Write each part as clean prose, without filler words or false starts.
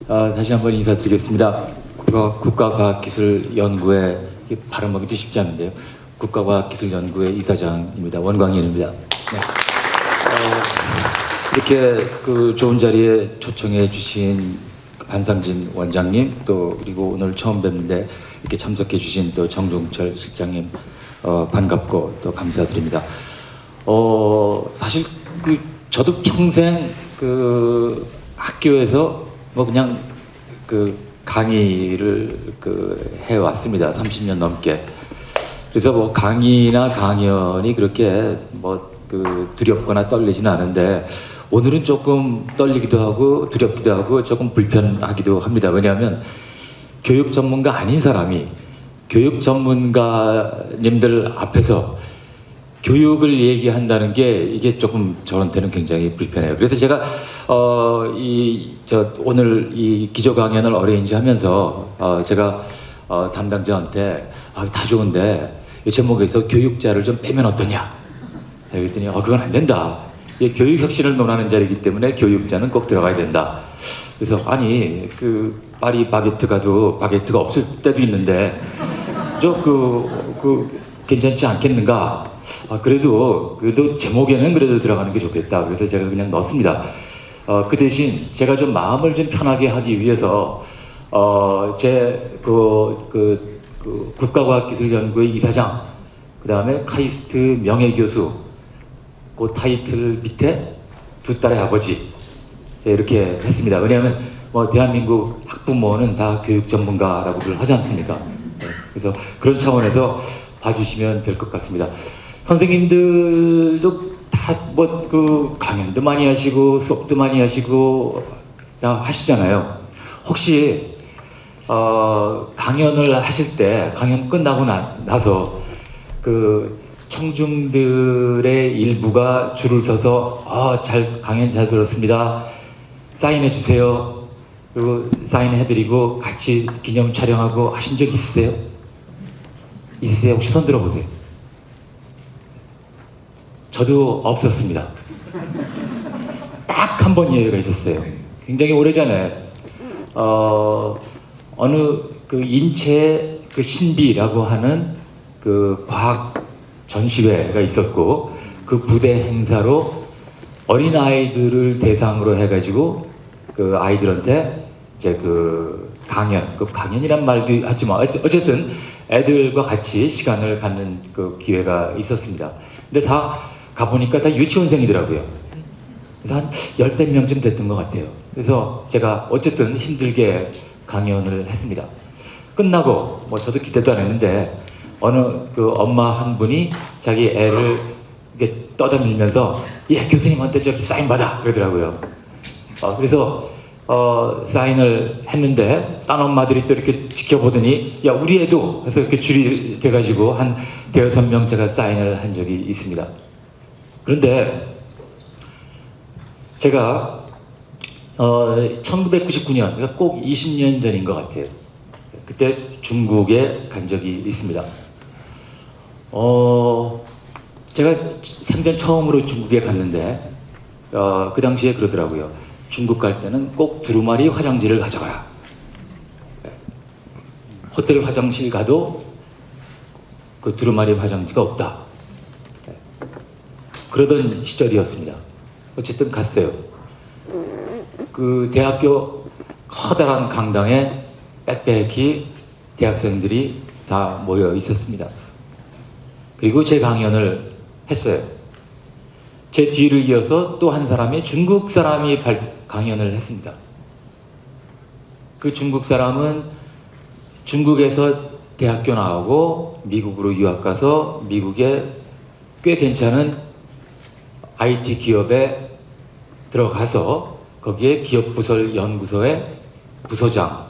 다시 한번 인사드리겠습니다. 국가과학기술연구회, 발음하기도 쉽지 않은데요. 국가과학기술연구회 이사장입니다. 원광현입니다. 네. 이렇게 좋은 자리에 초청해 주신 반상진 원장님, 또 그리고 오늘 처음 뵙는데 이렇게 참석해 주신 또 정종철 실장님, 반갑고 또 감사드립니다. 사실 저도 평생 학교에서 그냥 강의를 해왔습니다. 30년 넘게. 그래서 강의나 강연이 그렇게 두렵거나 떨리지는 않은데, 오늘은 조금 떨리기도 하고 두렵기도 하고 조금 불편하기도 합니다. 왜냐하면 교육 전문가 아닌 사람이 교육 전문가님들 앞에서 교육을 얘기한다는 게 이게 조금 저한테는 굉장히 불편해요. 그래서 제가 오늘 이 기조 강연을 어레인지 하면서 제가 담당자한테 다 좋은데 이 제목에서 교육자를 좀 빼면 어떠냐? 그랬더니 그건 안 된다. 교육 혁신을 논하는 자리이기 때문에 교육자는 꼭 들어가야 된다. 그래서 아니 파리 바게트 가도 바게트가 없을 때도 있는데 괜찮지 않겠는가? 그래도 제목에는 그래도 들어가는 게 좋겠다. 그래서 제가 그냥 넣었습니다. 그 대신 제가 좀 마음을 좀 편하게 하기 위해서 제 국가과학기술연구회 이사장, 그 다음에 카이스트 명예교수, 그 타이틀 밑에 두 딸의 아버지, 제가 이렇게 했습니다. 왜냐하면 대한민국 학부모는 다 교육 전문가라고들 하지 않습니까? 네, 그래서 그런 차원에서 봐주시면 될 것 같습니다. 선생님들도 다 강연도 많이 하시고 수업도 많이 하시고 다 하시잖아요. 혹시 강연을 하실 때, 강연 끝나고 나서 청중들의 일부가 줄을 서서 강연 잘 들었습니다, 사인해 주세요, 그리고 사인해드리고 같이 기념 촬영하고 하신 적 있으세요? 있으세요? 혹시 손 들어보세요. 저도 없었습니다. 딱 한 번 예외가 있었어요. 굉장히 오래전에 어느 인체 신비라고 하는 과학 전시회가 있었고, 그 부대 행사로 어린 아이들을 대상으로 해가지고 아이들한테 이제 강연이란 말도 하지만 어쨌든 애들과 같이 시간을 갖는 기회가 있었습니다. 근데 다 가보니까 다 유치원생이더라고요. 그래서 한 10대 명쯤 됐던 것 같아요. 그래서 제가 어쨌든 힘들게 강연을 했습니다. 끝나고 저도 기대도 안 했는데 어느 엄마 한 분이 자기 애를 이렇게 떠다밀면서 교수님한테 저기 사인 받아 그러더라고요. 그래서 사인을 했는데 딴 엄마들이 또 이렇게 지켜보더니 우리 애도 해서 이렇게 줄이 돼가지고 한 대여섯 명 제가 사인을 한 적이 있습니다. 그런데 제가 1999년, 그러니까 꼭 20년 전인 것 같아요. 그때 중국에 간 적이 있습니다. 제가 생전 처음으로 중국에 갔는데 그 당시에 그러더라고요. 중국 갈 때는 꼭 두루마리 화장지를 가져가라. 호텔 화장실 가도 두루마리 화장지가 없다. 그러던 시절이었습니다. 어쨌든 갔어요. 대학교 커다란 강당에 빽빽히 대학생들이 다 모여 있었습니다. 그리고 제 강연을 했어요. 제 뒤를 이어서 또 한 사람이 중국 사람이 강연을 했습니다. 그 중국 사람은 중국에서 대학교 나오고 미국으로 유학 가서 미국에 꽤 괜찮은 IT 기업에 들어가서 거기에 기업부설 연구소의 부소장을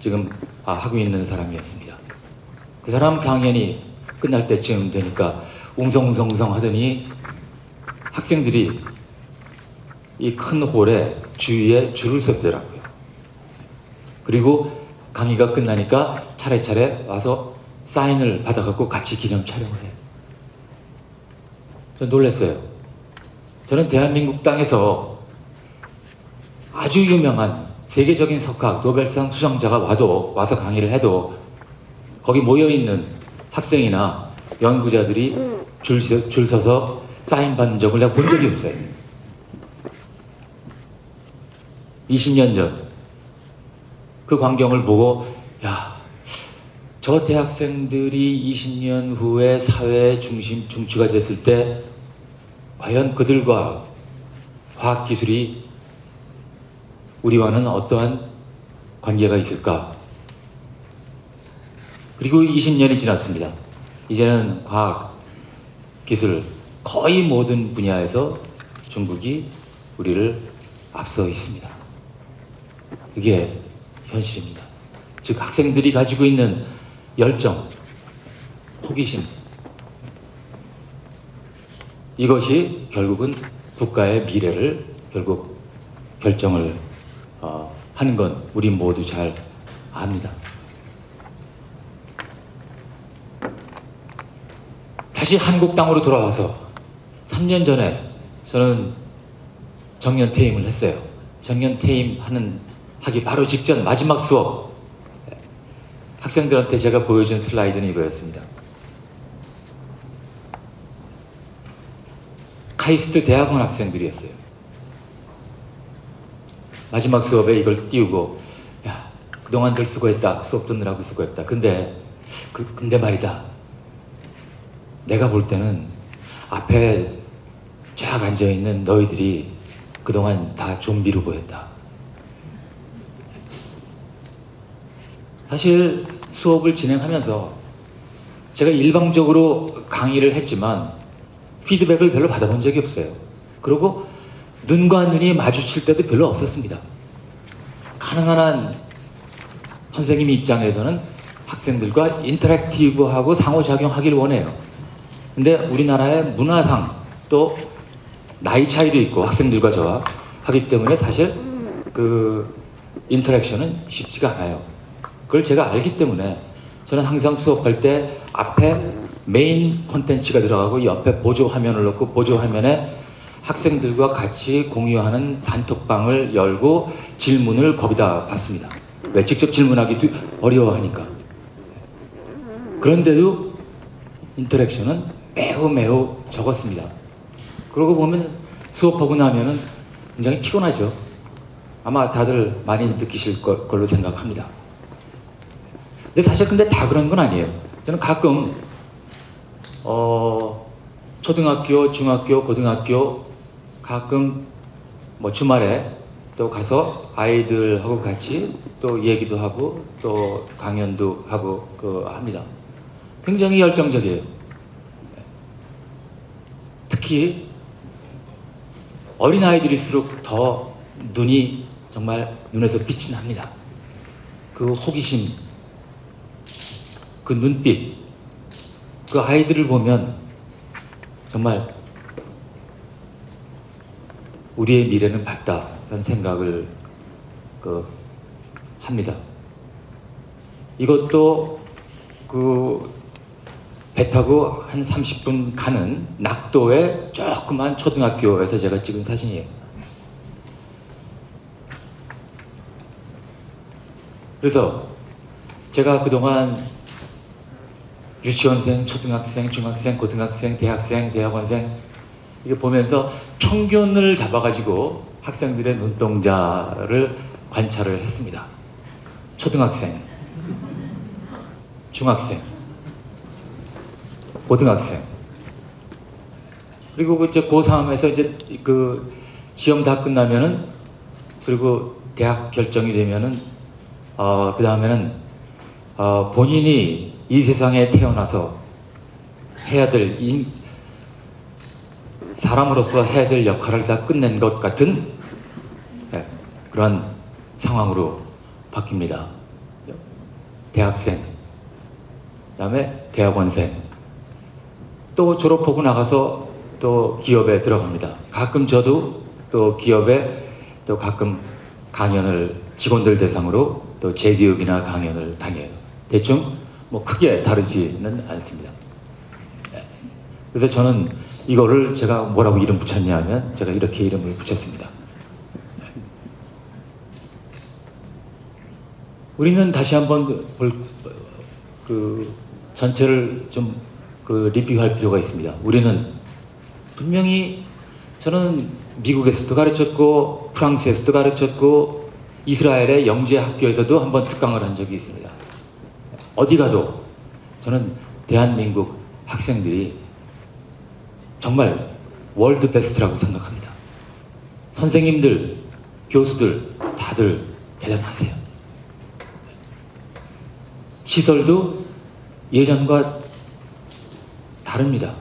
지금 하고 있는 사람이었습니다. 그 사람 강연이 끝날 때쯤 되니까 웅성웅성 하더니 학생들이 이 큰 홀에 주위에 줄을 서더라고요. 그리고 강의가 끝나니까 차례차례 와서 사인을 받아갖고 같이 기념 촬영을 해요. 저 놀랐어요. 저는 대한민국 땅에서 아주 유명한 세계적인 석학, 노벨상 수상자가 와서 강의를 해도 거기 모여있는 학생이나 연구자들이 줄 서서 사인 받는 적을 내가 본 적이 없어요. 20년 전 그 광경을 보고 야, 저 대학생들이 20년 후에 사회의 중추가 됐을 때 과연 그들과 과학기술이 우리와는 어떠한 관계가 있을까? 그리고 20년이 지났습니다. 이제는 과학, 기술 거의 모든 분야에서 중국이 우리를 앞서 있습니다. 이게 현실입니다. 즉 학생들이 가지고 있는 열정, 호기심, 이것이 결국은 국가의 미래를 결국 결정을 하는 건 우리 모두 잘 압니다. 다시 한국 땅으로 돌아와서 3년 전에 저는 정년 퇴임을 했어요. 정년 하기 바로 직전 마지막 수업, 학생들한테 제가 보여준 슬라이드는 이거였습니다. 카이스트 대학원 학생들이었어요. 마지막 수업에 이걸 띄우고 야, 그동안들 수고했다. 수업 듣느라고 수고했다. 근데 말이다. 내가 볼 때는 앞에 쫙 앉아있는 너희들이 그동안 다 좀비로 보였다. 사실 수업을 진행하면서 제가 일방적으로 강의를 했지만 피드백을 별로 받아본 적이 없어요. 그리고 눈과 눈이 마주칠 때도 별로 없었습니다. 가능한 한 선생님 입장에서는 학생들과 인터랙티브하고 상호작용하길 원해요. 근데 우리나라의 문화상 또 나이 차이도 있고 학생들과 저와 하기 때문에 사실 그 인터랙션은 쉽지가 않아요. 그걸 제가 알기 때문에 저는 항상 수업할 때 앞에 메인 콘텐츠가 들어가고 옆에 보조 화면을 넣고 보조 화면에 학생들과 같이 공유하는 단톡방을 열고 질문을 거기다 받습니다. 왜? 직접 질문하기도 어려워하니까. 그런데도 인터랙션은 매우 적었습니다. 그러고 보면 수업하고 나면은 굉장히 피곤하죠. 아마 다들 많이 느끼실 걸로 생각합니다. 근데 사실 다 그런 건 아니에요. 저는 가끔 초등학교, 중학교, 고등학교 가끔 뭐 주말에 또 가서 아이들하고 같이 또 얘기도 하고 또 강연도 하고 합니다. 굉장히 열정적이에요. 특히 어린아이들일수록 더 눈이 정말 눈에서 빛이 납니다. 그 호기심, 그 눈빛, 그 아이들을 보면 정말 우리의 미래는 밝다라는 생각을 합니다. 이것도 배 타고 한 30분 가는 낙도의 조그만 초등학교에서 제가 찍은 사진이에요. 그래서 제가 그동안 유치원생, 초등학생, 중학생, 고등학생, 대학생, 대학원생 이게 보면서 평균을 잡아가지고 학생들의 눈동자를 관찰을 했습니다. 초등학생, 중학생, 고등학생, 그리고 이제 고3에서 이제 그 시험 다 끝나면은 그리고 대학 결정이 되면은 그 다음에는 본인이 이 세상에 태어나서 사람으로서 해야 될 역할을 다 끝낸 것 같은 그런 상황으로 바뀝니다. 대학생, 그 다음에 대학원생, 또 졸업하고 나가서 또 기업에 들어갑니다. 가끔 저도 또 기업에 또 가끔 강연을 직원들 대상으로 또 재기업이나 강연을 다녀요. 대충 뭐 크게 다르지는 않습니다. 그래서 저는 이거를 제가 뭐라고 이름 붙였냐 하면 제가 이렇게 이름을 붙였습니다. 우리는 다시 한번 그 전체를 좀 리뷰할 필요가 있습니다. 우리는 분명히 저는 미국에서도 가르쳤고 프랑스에서도 가르쳤고 이스라엘의 영재 학교에서도 한번 특강을 한 적이 있습니다. 어디 가도 저는 대한민국 학생들이 정말 월드 베스트라고 생각합니다. 선생님들, 교수들 다들 대단하세요. 시설도 예전과 다릅니다.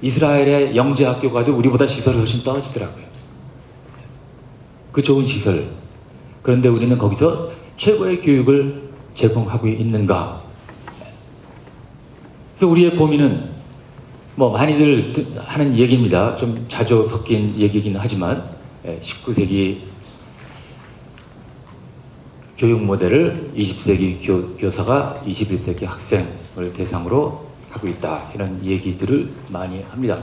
이스라엘의 영재 학교 가도 우리보다 시설이 훨씬 떨어지더라고요. 그 좋은 시설. 그런데 우리는 거기서 최고의 교육을 제공하고 있는가? 그래서 우리의 고민은 뭐 많이들 하는 얘기입니다. 좀 자주 섞인 얘기이긴 하지만 19세기 교육 모델을 20세기 교사가 21세기 학생을 대상으로 하고 있다. 이런 얘기들을 많이 합니다.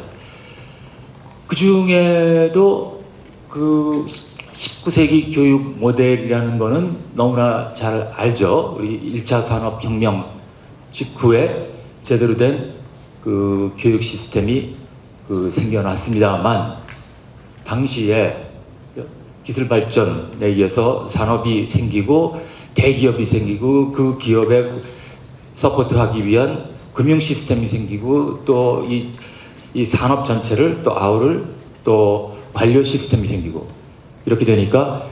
그 중에도 그 19세기 교육 모델이라는 거는 너무나 잘 알죠. 우리 1차 산업혁명 직후에 제대로 된 그 교육 시스템이 생겨났습니다만, 당시에 기술 발전에 의해서 산업이 생기고 대기업이 생기고 그 기업에 서포트하기 위한 금융 시스템이 생기고 또 이 산업 전체를 또 아우를 또 관료 시스템이 생기고 이렇게 되니까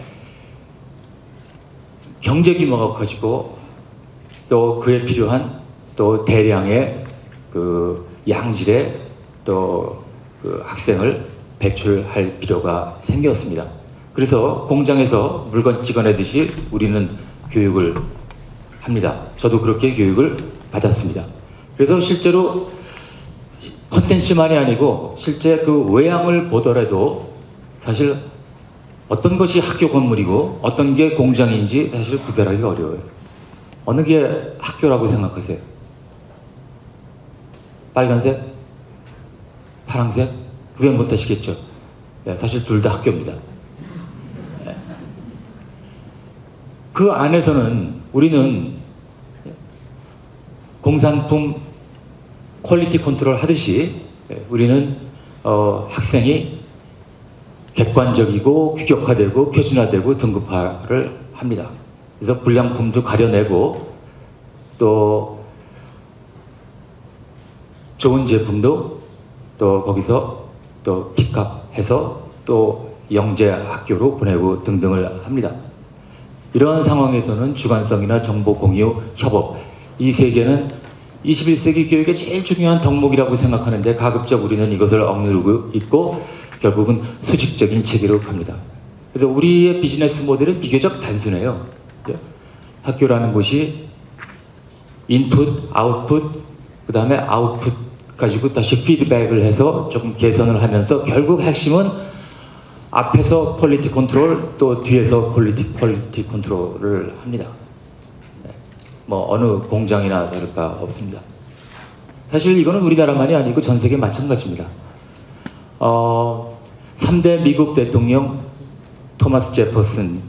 경제 규모가 커지고 또 그에 필요한 또 대량의 그 양질의 또 그 학생을 배출할 필요가 생겼습니다. 그래서 공장에서 물건 찍어내듯이 우리는 교육을 합니다. 저도 그렇게 교육을 받았습니다. 그래서 실제로 콘텐츠만이 아니고 실제 그 외양을 보더라도 사실 어떤 것이 학교 건물이고 어떤 게 공장인지 사실 구별하기 어려워요. 어느 게 학교라고 생각하세요? 빨간색? 파란색? 구별 못 하시겠죠? 네, 사실 둘 다 학교입니다. 네. 그 안에서는 우리는 공산품 퀄리티 컨트롤 하듯이 우리는 학생이 객관적이고 규격화되고 표준화되고 등급화를 합니다. 그래서 불량품도 가려내고 또 좋은 제품도 또 거기서 또 픽업해서 또 영재 학교로 보내고 등등을 합니다. 이러한 상황에서는 주관성이나 정보 공유, 협업, 이 세 개는 21세기 교육의 제일 중요한 덕목이라고 생각하는데 가급적 우리는 이것을 억누르고 있고 결국은 수직적인 체계로 갑니다. 그래서 우리의 비즈니스 모델은 비교적 단순해요. 학교라는 곳이 인풋, 아웃풋, 그 다음에 아웃풋 가지고 다시 피드백을 해서 조금 개선을 하면서 결국 핵심은 앞에서 퀄리티 컨트롤 또 뒤에서 퀄리티 컨트롤을 합니다. 뭐 어느 공장이나 다를 바 없습니다. 사실 이거는 우리나라만이 아니고 전 세계 마찬가지입니다. 3대 미국 대통령 토마스 제퍼슨은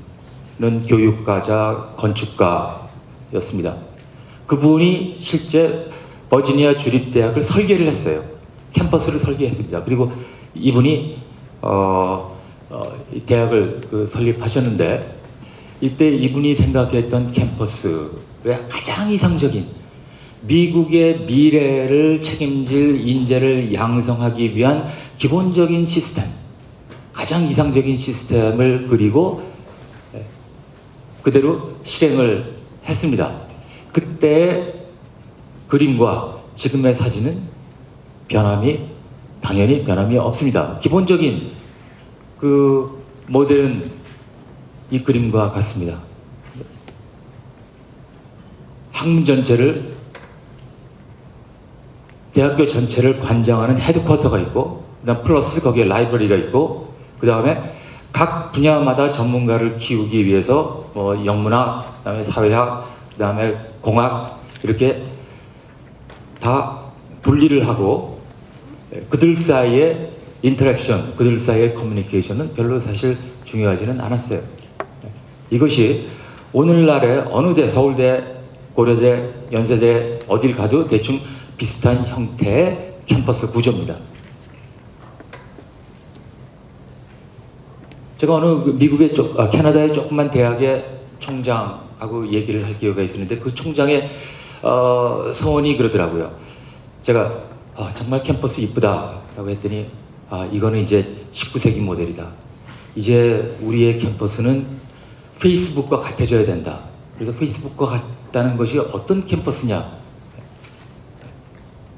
교육가자 건축가였습니다. 그분이 실제 버지니아 주립대학을 설계를 했어요. 캠퍼스를 설계했습니다. 그리고 이분이 대학을 설립하셨는데 이때 이분이 생각했던 캠퍼스의 가장 이상적인 미국의 미래를 책임질 인재를 양성하기 위한 기본적인 시스템, 가장 이상적인 시스템을 그리고 그대로 실행을 했습니다. 그때의 그림과 지금의 사진은 당연히 변함이 없습니다. 기본적인 그 모델은 이 그림과 같습니다. 학문 전체를, 대학교 전체를 관장하는 헤드쿼터가 있고, 그다음 플러스 거기에 라이브러리가 있고, 그 다음에 각 분야마다 전문가를 키우기 위해서 뭐 영문학, 그다음에 사회학, 그다음에 공학 이렇게 다 분리를 하고 그들 사이의 인터랙션, 그들 사이의 커뮤니케이션은 별로 사실 중요하지는 않았어요. 이것이 오늘날에 어느 대, 서울대, 고려대, 연세대 어딜 가도 대충 비슷한 형태의 캠퍼스 구조입니다. 제가 어느 미국의 캐나다의 조그만 대학의 총장하고 얘기를 할 기회가 있었는데 그 총장의 서원이 그러더라고요. 제가 정말 캠퍼스 이쁘다라고 했더니 이거는 이제 19세기 모델이다. 이제 우리의 캠퍼스는 페이스북과 같아져야 된다. 그래서 페이스북과 같다는 것이 어떤 캠퍼스냐?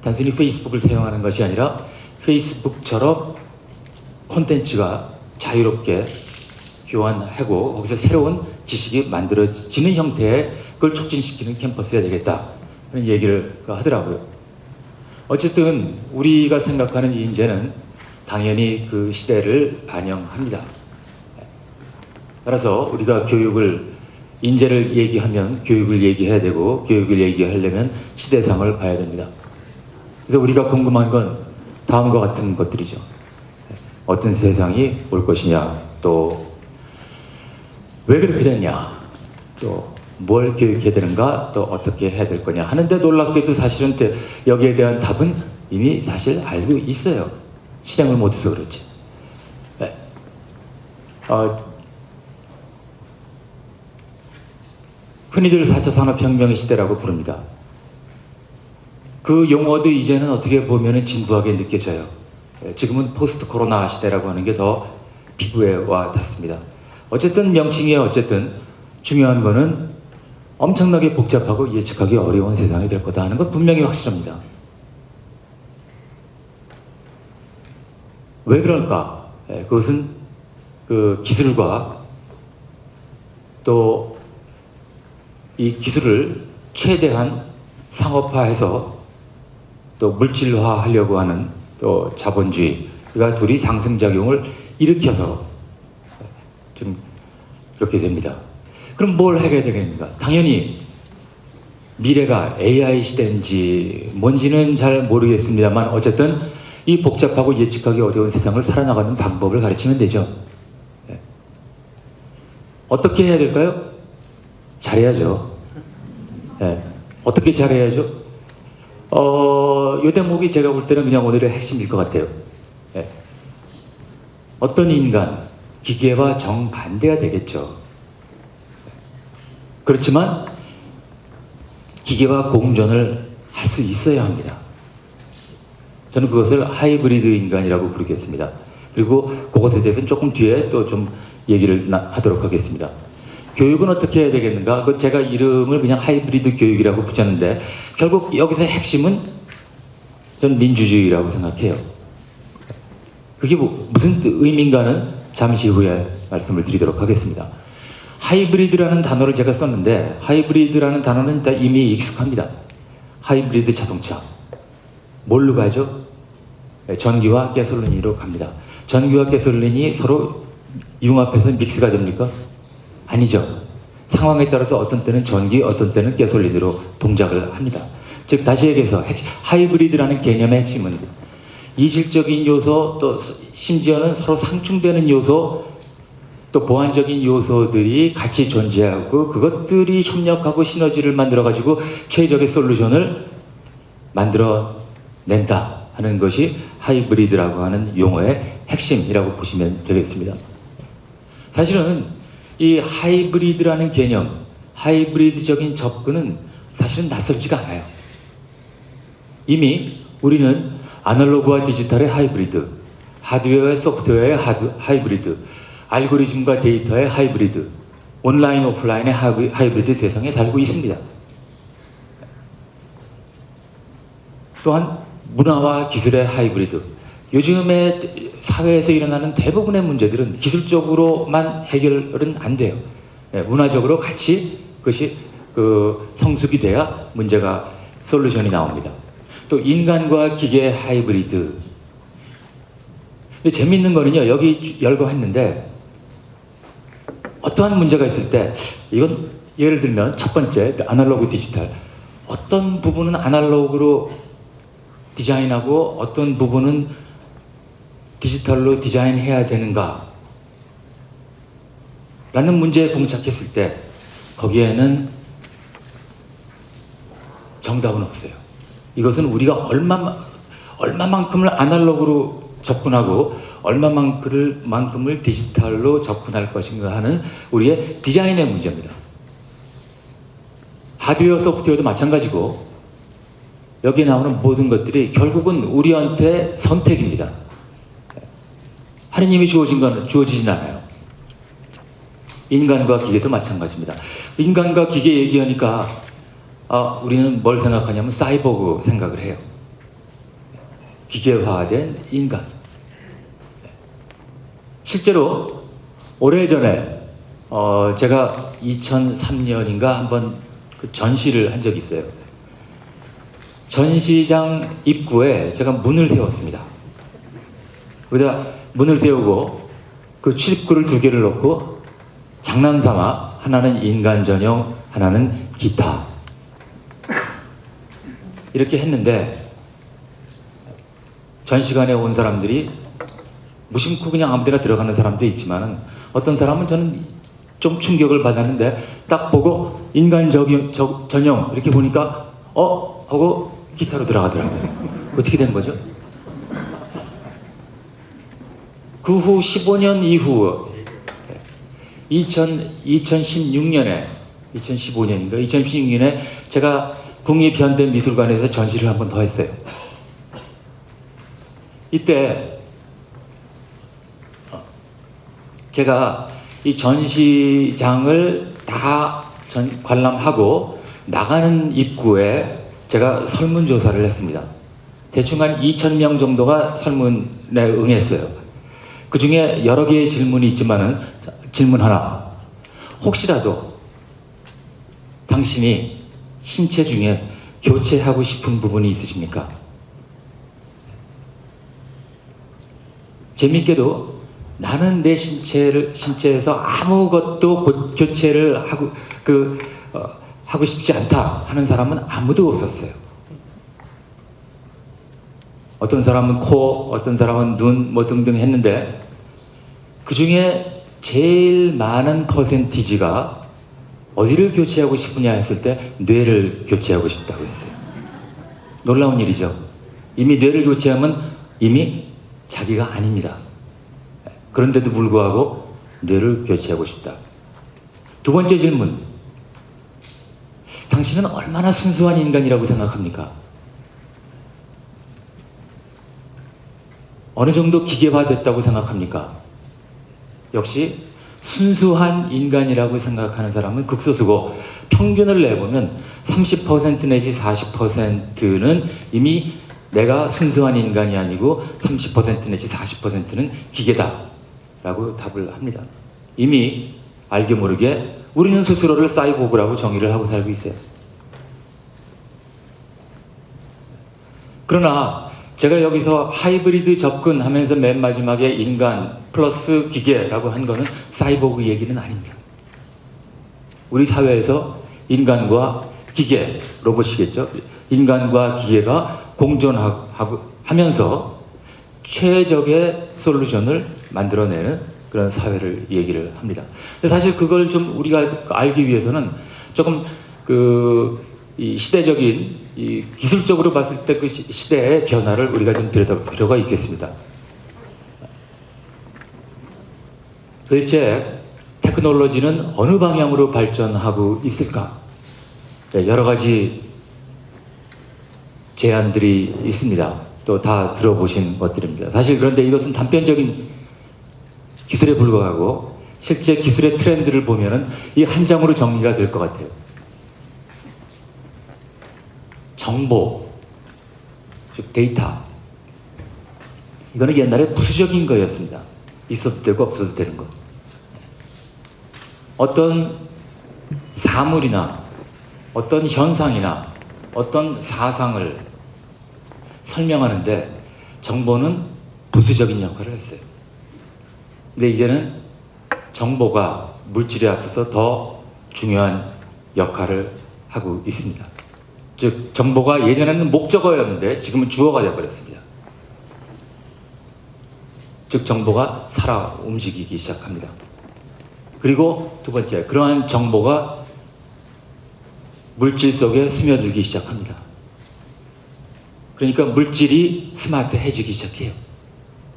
단순히 페이스북을 사용하는 것이 아니라 페이스북처럼 콘텐츠가 자유롭게 교환하고 거기서 새로운 지식이 만들어지는 형태의 그걸 촉진시키는 캠퍼스여야 되겠다. 그런 얘기를 하더라고요. 어쨌든 우리가 생각하는 인재는 당연히 그 시대를 반영합니다. 따라서 우리가 인재를 얘기하면 교육을 얘기해야 되고 교육을 얘기하려면 시대상을 봐야 됩니다. 그래서 우리가 궁금한 건 다음과 같은 것들이죠. 어떤 세상이 올 것이냐, 또 왜 그렇게 됐냐, 또 뭘 교육해야 되는가, 또 어떻게 해야 될 거냐 하는데 놀랍게도 사실은 여기에 대한 답은 이미 사실 알고 있어요. 실행을 못해서 그렇지. 네. 흔히들 4차 산업혁명의 시대라고 부릅니다. 그 용어도 이제는 어떻게 보면 진부하게 느껴져요. 지금은 포스트 코로나 시대라고 하는 게 더 피부에 와 닿습니다. 어쨌든 명칭이 어쨌든 중요한 거는 엄청나게 복잡하고 예측하기 어려운 세상이 될 거다 하는 건 분명히 확실합니다. 왜 그럴까? 그것은 그 기술과 또 이 기술을 최대한 상업화해서 또 물질화하려고 하는 또 자본주의가 둘이 상승작용을 일으켜서 좀 그렇게 됩니다. 그럼 뭘 해야 되겠습니까? 당연히 미래가 AI 시대인지 뭔지는 잘 모르겠습니다만 어쨌든 이 복잡하고 예측하기 어려운 세상을 살아나가는 방법을 가르치면 되죠. 어떻게 해야 될까요? 잘해야죠. 어떻게 잘해야죠? 이 대목이 제가 볼 때는 그냥 오늘의 핵심일 것 같아요. 어떤 인간, 기계와 정반대가 되겠죠. 그렇지만 기계와 공존을 할 수 있어야 합니다. 저는 그것을 하이브리드 인간이라고 부르겠습니다. 그리고 그것에 대해서는 조금 뒤에 또 좀 얘기를 하도록 하겠습니다. 교육은 어떻게 해야 되겠는가? 제가 이름을 그냥 하이브리드 교육이라고 붙였는데 결국 여기서 핵심은 저는 민주주의라고 생각해요. 그게 무슨 의미인가는 잠시 후에 말씀을 드리도록 하겠습니다. 하이브리드라는 단어를 제가 썼는데 하이브리드라는 단어는 이미 익숙합니다. 하이브리드 자동차. 뭘로 가죠? 전기와 가솔린으로 갑니다. 전기와 가솔린이 서로 융합해서 믹스가 됩니까? 아니죠. 상황에 따라서 어떤 때는 전기, 어떤 때는 가솔린으로 동작을 합니다. 즉 다시 얘기해서 하이브리드라는 개념의 핵심은 이질적인 요소 또 심지어는 서로 상충되는 요소 또 보완적인 요소들이 같이 존재하고 그것들이 협력하고 시너지를 만들어 가지고 최적의 솔루션을 만들어낸다 하는 것이 하이브리드라고 하는 용어의 핵심이라고 보시면 되겠습니다. 사실은 이 하이브리드라는 개념, 하이브리드적인 접근은 사실은 낯설지가 않아요. 이미 우리는 아날로그와 디지털의 하이브리드, 하드웨어와 소프트웨어의 하이브리드, 알고리즘과 데이터의 하이브리드, 온라인, 오프라인의 하이브리드 세상에 살고 있습니다. 또한 문화와 기술의 하이브리드. 요즘에 사회에서 일어나는 대부분의 문제들은 기술적으로만 해결은 안 돼요. 문화적으로 같이 그것이 성숙이 돼야 문제가 솔루션이 나옵니다. 또 인간과 기계의 하이브리드. 근데 재밌는 거는요. 여기 열거 했는데 어떠한 문제가 있을 때 이건 예를 들면 첫 번째 아날로그 디지털. 어떤 부분은 아날로그로 디자인하고 어떤 부분은 디지털로 디자인해야 되는가 라는 문제에 봉착했을 때 거기에는 정답은 없어요. 이것은 우리가 얼마만큼을 아날로그로 접근하고 얼마만큼을 디지털로 접근할 것인가 하는 우리의 디자인의 문제입니다. 하드웨어, 소프트웨어도 마찬가지고 여기에 나오는 모든 것들이 결국은 우리한테 선택입니다. 하느님이 주어지진 않아요. 인간과 기계도 마찬가지입니다. 인간과 기계 얘기하니까 우리는 뭘 생각하냐면 사이보그 생각을 해요. 기계화된 인간. 실제로 오래전에 제가 2003년인가 한번 그 전시를 한 적이 있어요. 전시장 입구에 제가 문을 세웠습니다. 거기다 문을 세우고 그 출입구를 2개를 놓고 장난삼아 하나는 인간 전용, 하나는 기타. 이렇게 했는데 전시관에 온 사람들이 무심코 그냥 아무 데나 들어가는 사람도 있지만 어떤 사람은 저는 좀 충격을 받았는데 딱 보고 인간 전용 이렇게 보니까 하고 기타로 들어가더라고요. 어떻게 된 거죠? 그 후 15년 이후 2016년에 2016년에 제가 국립현대미술관에서 전시를 한 번 더 했어요. 이때 제가 이 전시장을 다 관람하고 나가는 입구에 제가 설문조사를 했습니다. 대충 한 2,000명 정도가 설문에 응했어요. 그 중에 여러 개의 질문이 있지만은 질문 하나. 혹시라도 당신이 신체 중에 교체하고 싶은 부분이 있으십니까? 재밌게도 나는 내 신체에서 아무것도 교체를 하고 싶지 않다 하는 사람은 아무도 없었어요. 어떤 사람은 코, 어떤 사람은 눈, 뭐 등등 했는데 그 중에 제일 많은 퍼센티지가 어디를 교체하고 싶으냐 했을 때 뇌를 교체하고 싶다고 했어요. 놀라운 일이죠. 이미 뇌를 교체하면 이미 자기가 아닙니다. 그런데도 불구하고 뇌를 교체하고 싶다. 2번째 질문. 당신은 얼마나 순수한 인간이라고 생각합니까? 어느 정도 기계화됐다고 생각합니까? 역시 순수한 인간이라고 생각하는 사람은 극소수고 평균을 내보면 30% 내지 40%는 이미 내가 순수한 인간이 아니고 30% 내지 40%는 기계다 라고 답을 합니다. 이미 알게 모르게 우리는 스스로를 사이보그라고 정의를 하고 살고 있어요. 그러나 제가 여기서 하이브리드 접근하면서 맨 마지막에 인간 플러스 기계라고 한 거는 사이보그 얘기는 아닙니다. 우리 사회에서 인간과 기계, 로봇이겠죠. 인간과 기계가 공존하면서 최적의 솔루션을 만들어내는 그런 사회를 얘기를 합니다. 사실 그걸 좀 우리가 알기 위해서는 조금 이 시대적인 이 기술적으로 봤을 때 그 시대의 변화를 우리가 좀 들여다볼 필요가 있겠습니다. 도대체 테크놀로지는 어느 방향으로 발전하고 있을까? 여러 가지 제안들이 있습니다. 또 다 들어보신 것들입니다. 사실 그런데 이것은 단편적인 기술에 불과하고 실제 기술의 트렌드를 보면은 이 한 장으로 정리가 될 것 같아요. 정보, 즉 데이터. 이거는 옛날에 부수적인 거였습니다. 있어도 되고 없어도 되는 것. 어떤 사물이나 어떤 현상이나 어떤 사상을 설명하는데 정보는 부수적인 역할을 했어요. 근데 이제는 정보가 물질에 앞서서 더 중요한 역할을 하고 있습니다. 즉 정보가 예전에는 목적어였는데 지금은 주어가 되어버렸습니다. 즉 정보가 살아 움직이기 시작합니다. 그리고 2번째, 그러한 정보가 물질 속에 스며들기 시작합니다. 그러니까 물질이 스마트해지기 시작해요.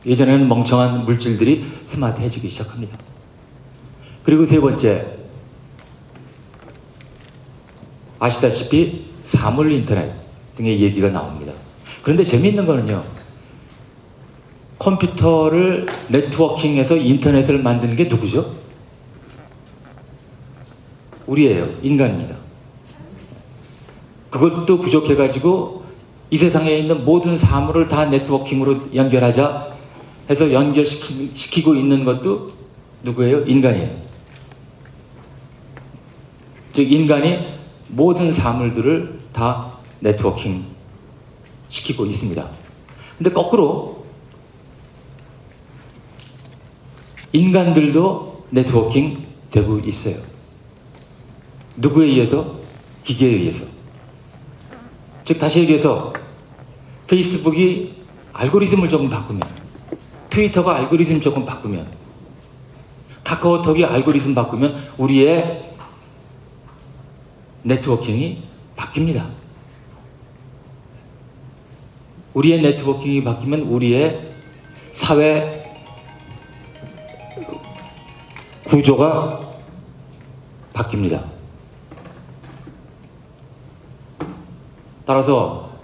예전에는 멍청한 물질들이 스마트해지기 시작합니다. 그리고 세 번째, 아시다시피 사물 인터넷 등의 얘기가 나옵니다. 그런데 재미있는 거는요, 컴퓨터를 네트워킹해서 인터넷을 만드는 게 누구죠? 우리예요. 인간입니다. 그것도 부족해가지고 이 세상에 있는 모든 사물을 다 네트워킹으로 연결하자 해서 연결시키고 있는 것도 누구예요? 인간이에요. 즉 인간이 모든 사물들을 다 네트워킹 시키고 있습니다. 근데 거꾸로 인간들도 네트워킹 되고 있어요. 누구에 의해서? 기계에 의해서. 즉 다시 얘기해서 페이스북이 알고리즘을 조금 바꾸면, 트위터가 알고리즘 조금 바꾸면, 카카오톡이 알고리즘 바꾸면 우리의 네트워킹이 바뀝니다. 우리의 네트워킹이 바뀌면 우리의 사회 구조가 바뀝니다. 따라서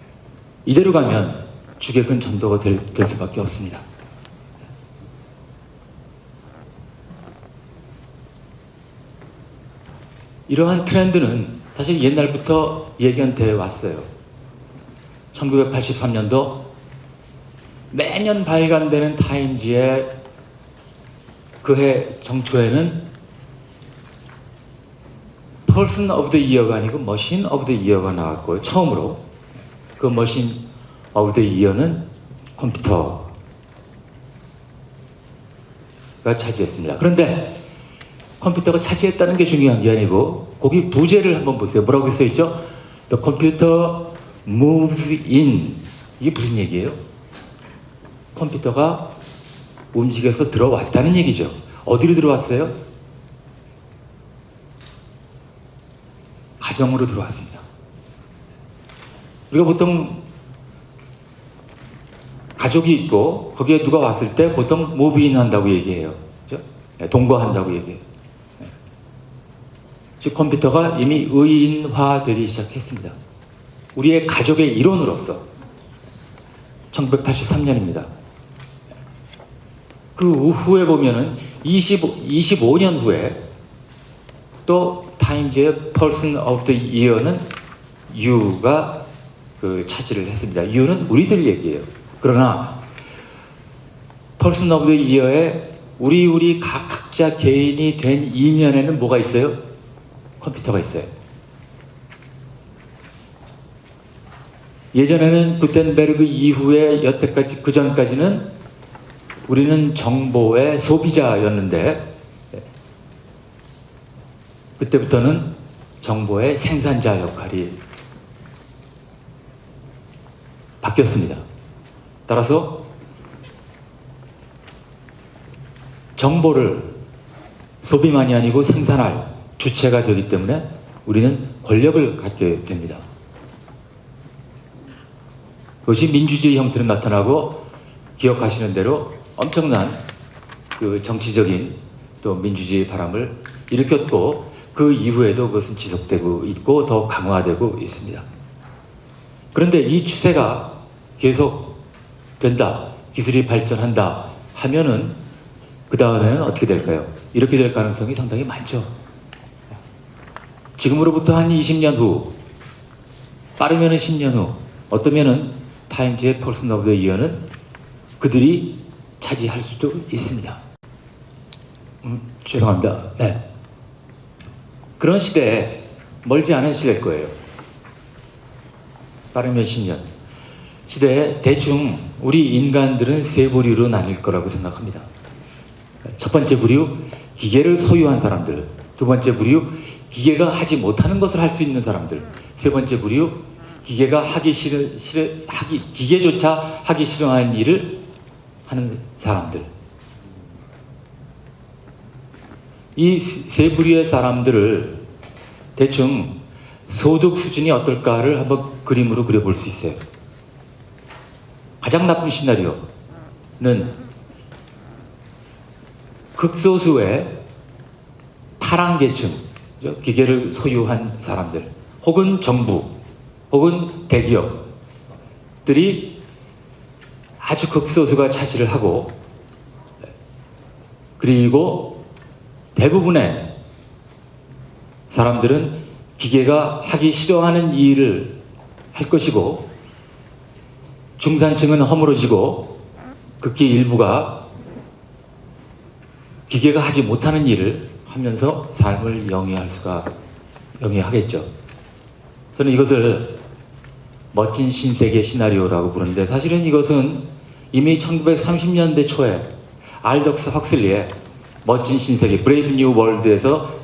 이대로 가면 주객은 전도가 될 수밖에 없습니다. 이러한 트렌드는 사실 옛날부터 예견되어 왔어요. 1983년도 매년 발간되는 타임지의 그해 정초에는 Person of the Year가 아니고 Machine of the Year가 나왔고요. 처음으로 그 Machine of the Year는 컴퓨터가 차지했습니다. 그런데 컴퓨터가 차지했다는 게 중요한 게 아니고 거기 부제를 한번 보세요. 뭐라고 써있죠? The computer moves in. 이게 무슨 얘기예요? 컴퓨터가 움직여서 들어왔다는 얘기죠. 어디로 들어왔어요? 가정으로 들어왔습니다. 우리가 보통 가족이 있고 거기에 누가 왔을 때 보통 모브인 한다고 얘기해요. 그렇죠? 동거한다고 얘기해요. 즉 컴퓨터가 이미 의인화되기 시작했습니다. 우리의 가족의 일원으로서 1983년입니다. 그 후에 보면은 25년 후에 또 타임즈의 Person of the Year는 U가 차지를 했습니다. U는 우리들 얘기예요. 그러나 Person of the Year에 우리 각자 개인이 된 이면에는 뭐가 있어요? 컴퓨터가 있어요. 예전에는 구텐베르그 이후에 여태까지 그 전까지는 우리는 정보의 소비자였는데 그때부터는 정보의 생산자 역할이 바뀌었습니다. 따라서 정보를 소비만이 아니고 생산할 주체가 되기 때문에 우리는 권력을 갖게 됩니다. 그것이 민주주의 형태로 나타나고 기억하시는 대로 엄청난 그 정치적인 또 민주주의 바람을 일으켰고 그 이후에도 그것은 지속되고 있고 더 강화되고 있습니다. 그런데 이 추세가 계속 된다, 기술이 발전한다 하면은 그 다음에는 어떻게 될까요? 이렇게 될 가능성이 상당히 많죠. 지금으로부터 한 20년 후, 빠르면은 10년 후, 어떠면은 타임즈의 Person of the Year는 그들이 차지할 수도 있습니다. 죄송합니다. 네. 그런 시대에 멀지 않은 시대일 거예요. 빠르면 10년. 시대에 대충 우리 인간들은 세 부류로 나뉠 거라고 생각합니다. 첫 번째 부류, 기계를 소유한 사람들. 두 번째 부류, 기계가 하지 못하는 것을 할 수 있는 사람들. 세 번째 부류, 기계가 기계조차 하기 싫어하는 일을 하는 사람들. 이 세 부류의 사람들을 대충 소득 수준이 어떨까를 한번 그림으로 그려볼 수 있어요. 가장 나쁜 시나리오는 극소수의 파랑계층, 기계를 소유한 사람들, 혹은 정부, 혹은 대기업들이 아주 극소수가 차지를 하고, 그리고 대부분의 사람들은 기계가 하기 싫어하는 일을 할 것이고, 중산층은 허물어지고, 극히 일부가 기계가 하지 못하는 일을 하면서 삶을 영위하겠죠. 저는 이것을 멋진 신세계 시나리오라고 부르는데, 사실은 이것은 이미 1930년대 초에 알덕스 헉슬리의 멋진 신세계 브레이브 뉴 월드에서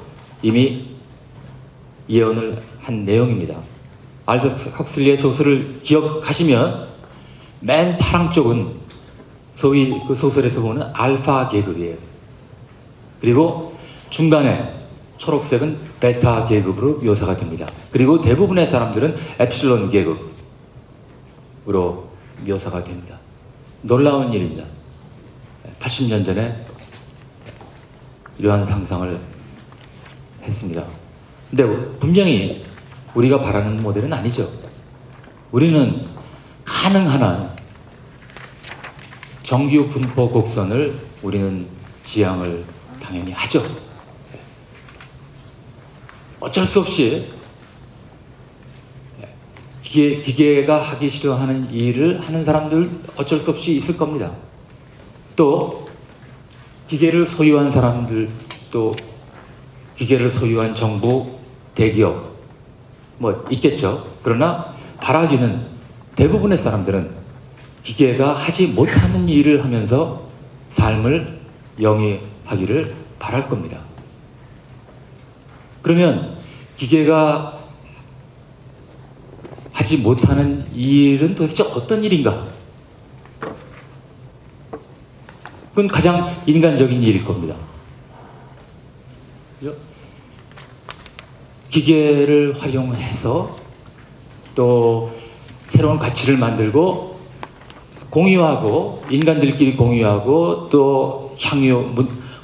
이미 예언을 한 내용입니다. 알덕스 헉슬리의 소설을 기억하시면 맨 파랑 쪽은 소위 그 소설에서 보는 알파 계급이에요. 그리고 중간에 초록색은 베타 계급으로 묘사가 됩니다. 그리고 대부분의 사람들은 엡실론 계급으로 묘사가 됩니다. 놀라운 일입니다. 80년 전에 이러한 상상을 했습니다. 근데 분명히 우리가 바라는 모델은 아니죠. 우리는 가능한 한 정규 분포 곡선을 우리는 지향을 당연히 하죠. 어쩔 수 없이 기계가 하기 싫어하는 일을 하는 사람들 어쩔 수 없이 있을 겁니다. 또 기계를 소유한 사람들, 또 기계를 소유한 정부, 대기업 뭐 있겠죠. 그러나 바라기는 대부분의 사람들은 기계가 하지 못하는 일을 하면서 삶을 영위하기를 바랄 겁니다. 그러면 기계가 하지 못하는 일은 도대체 어떤 일인가? 그건 가장 인간적인 일일 겁니다. 그죠? 기계를 활용해서 또 새로운 가치를 만들고 공유하고, 인간들끼리 공유하고, 또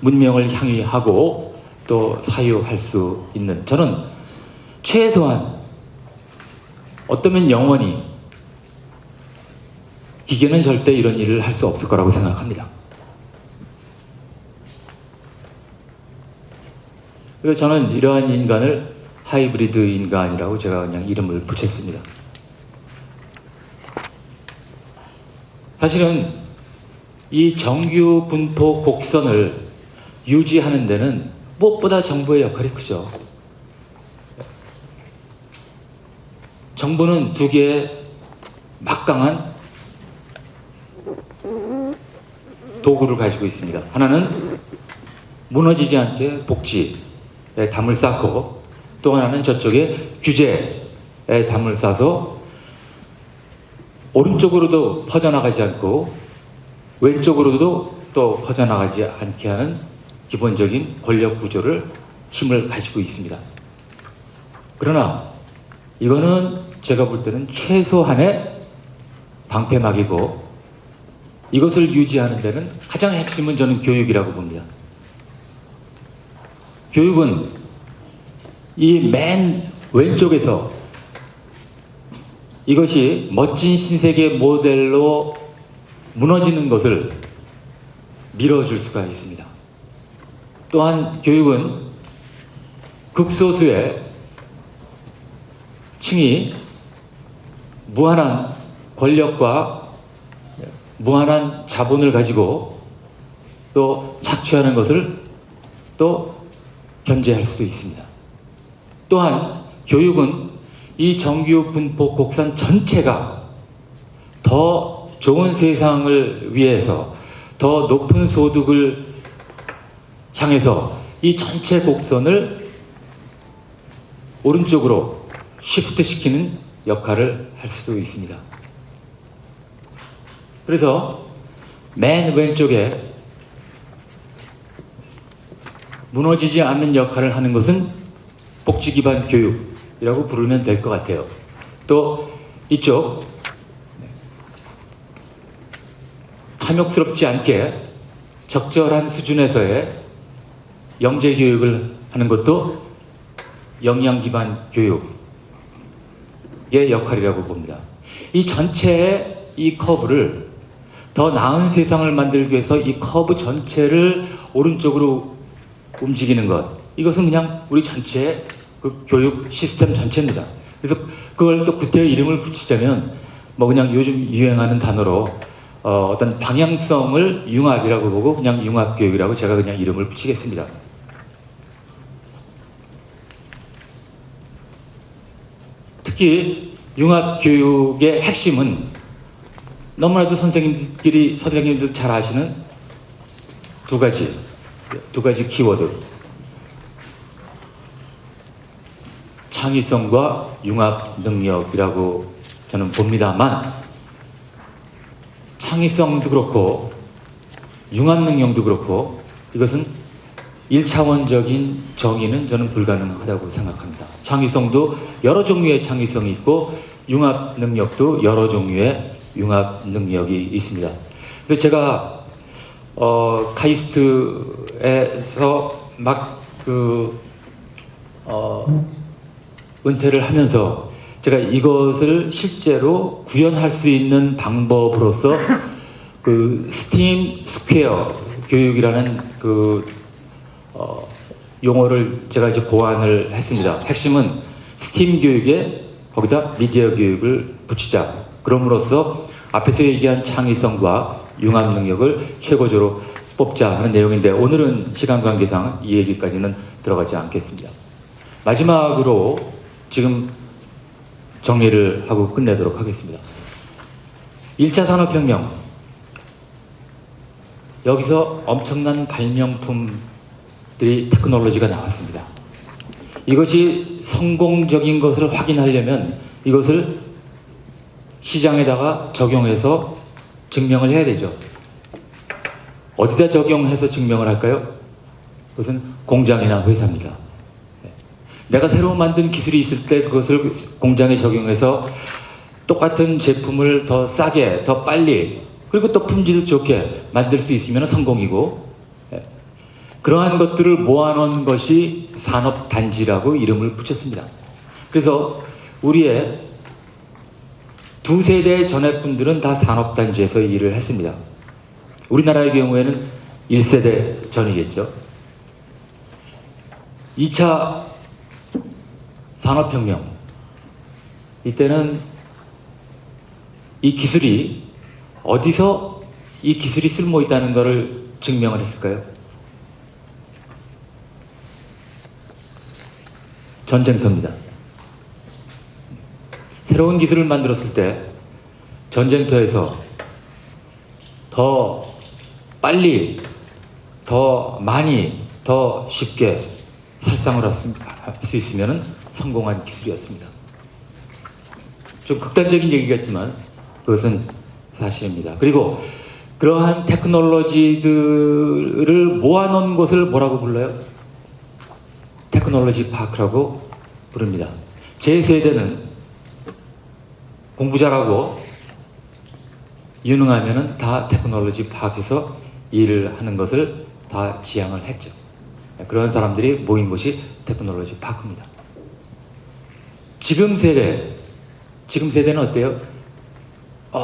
문명을 향유하고 또 사유할 수 있는, 저는 최소한 어쩌면 영원히 기계는 절대 이런 일을 할 수 없을 거라고 생각합니다. 그래서 저는 이러한 인간을 하이브리드 인간이라고 제가 그냥 이름을 붙였습니다. 사실은 이 정규 분포 곡선을 유지하는 데는 무엇보다 정부의 역할이 크죠. 정부는 두 개의 막강한 도구를 가지고 있습니다. 하나는 무너지지 않게 복지에 담을 쌓고, 또 하나는 저쪽에 규제에 담을 싸서 오른쪽으로도 퍼져나가지 않고 왼쪽으로도 또 퍼져나가지 않게 하는 기본적인 권력 구조를, 힘을 가지고 있습니다. 그러나 이거는 제가 볼 때는 최소한의 방패막이고, 이것을 유지하는 데는 가장 핵심은 저는 교육이라고 봅니다. 교육은 이 맨 왼쪽에서 이것이 멋진 신세계 모델로 무너지는 것을 밀어줄 수가 있습니다. 또한 교육은 극소수의 층이 무한한 권력과 무한한 자본을 가지고 또 착취하는 것을 또 견제할 수도 있습니다. 또한 교육은 이 정규 분포 곡선 전체가 더 좋은 세상을 위해서, 더 높은 소득을 향해서 이 전체 곡선을 오른쪽으로 시프트 시키는 역할을 할 수도 있습니다. 그래서 맨 왼쪽에 무너지지 않는 역할을 하는 것은 복지 기반 교육, 교육이라고 부르면 될 것 같아요. 또 이쪽 탐욕스럽지 않게 적절한 수준에서의 영재 교육을 하는 것도 역량 기반 교육의 역할이라고 봅니다. 이 전체의 이 커브를 더 나은 세상을 만들기 위해서 이 커브 전체를 오른쪽으로 움직이는 것, 이것은 그냥 우리 전체의 그 교육 시스템 전체입니다. 그래서 그걸 또 구태의 이름을 붙이자면 뭐 그냥 요즘 유행하는 단어로 어떤 방향성을 융합이라고 보고 그냥 융합교육이라고 제가 그냥 이름을 붙이겠습니다. 특히 융합교육의 핵심은 너무나도 선생님들도 잘 아시는 두 가지 키워드. 창의성과 융합 능력이라고 저는 봅니다만, 창의성도 그렇고 융합 능력도 그렇고 이것은 1차원적인 정의는 저는 불가능하다고 생각합니다. 창의성도 여러 종류의 창의성이 있고 융합 능력도 여러 종류의 융합 능력이 있습니다. 그래서 제가 카이스트에서 막 은퇴를 하면서 제가 이것을 실제로 구현할 수 있는 방법으로서 그 스팀 스퀘어 교육이라는 용어를 제가 이제 고안을 했습니다. 핵심은 스팀 교육에 거기다 미디어 교육을 붙이자. 그럼으로써 앞에서 얘기한 창의성과 융합 능력을 최고조로 뽑자 하는 내용인데, 오늘은 시간 관계상 이 얘기까지는 들어가지 않겠습니다. 마지막으로 지금 정리를 하고 끝내도록 하겠습니다. 1차 산업혁명, 여기서 엄청난 발명품들이, 테크놀로지가 나왔습니다. 이것이 성공적인 것을 확인하려면 이것을 시장에다가 적용해서 증명을 해야 되죠. 어디다 적용해서 증명을 할까요? 그것은 공장이나 회사입니다. 내가 새로 만든 기술이 있을 때 그것을 공장에 적용해서 똑같은 제품을 더 싸게, 더 빨리, 그리고 또 품질도 좋게 만들 수 있으면 성공이고, 그러한 것들을 모아놓은 것이 산업단지라고 이름을 붙였습니다. 그래서 우리의 두 세대 전의 분들은 다 산업단지에서 일을 했습니다. 우리나라의 경우에는 1세대 전이겠죠. 2차 산업혁명, 이때는 이 기술이 어디서 이 기술이 쓸모 있다는 것을 증명을 했을까요? 전쟁터입니다. 새로운 기술을 만들었을 때 전쟁터에서 더 빨리, 더 많이, 더 쉽게 살상을 할 수 있으면 성공한 기술이었습니다. 좀 극단적인 얘기겠지만 그것은 사실입니다. 그리고 그러한 테크놀로지들을 모아놓은 곳을 뭐라고 불러요? 테크놀로지 파크라고 부릅니다. 제 세대는 공부 잘하고 유능하면은 다 테크놀로지 파크에서 일을 하는 것을 다 지향을 했죠. 그런 사람들이 모인 곳이 테크놀로지 파크입니다. 지금 세대는 어때요?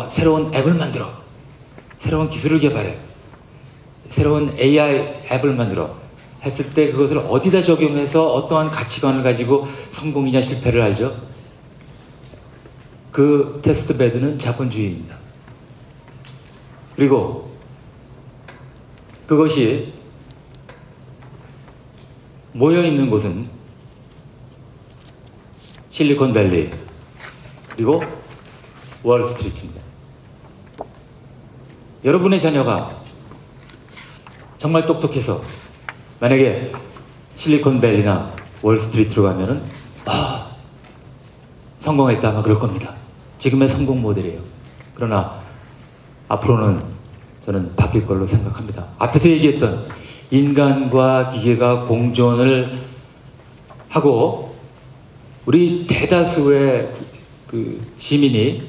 새로운 앱을 만들어, 새로운 기술을 개발해, 새로운 AI 앱을 만들어 했을 때 그것을 어디다 적용해서 어떠한 가치관을 가지고 성공이냐 실패를 알죠? 그 테스트 베드는 자본주의입니다. 그리고 그것이 모여있는 곳은 실리콘밸리 그리고 월스트리트입니다. 여러분의 자녀가 정말 똑똑해서 만약에 실리콘밸리나 월스트리트로 가면은 성공했다 아마 그럴 겁니다. 지금의 성공 모델이에요. 그러나 앞으로는 저는 바뀔 걸로 생각합니다. 앞에서 얘기했던 인간과 기계가 공존을 하고 우리 대다수의 그 시민이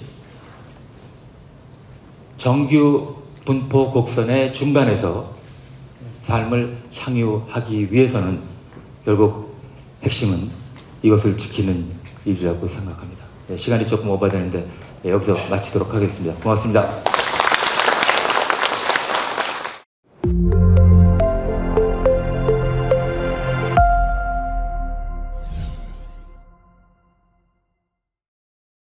정규 분포 곡선의 중간에서 삶을 향유하기 위해서는 결국 핵심은 이것을 지키는 일이라고 생각합니다. 시간이 조금 오버되는데 여기서 마치도록 하겠습니다. 고맙습니다.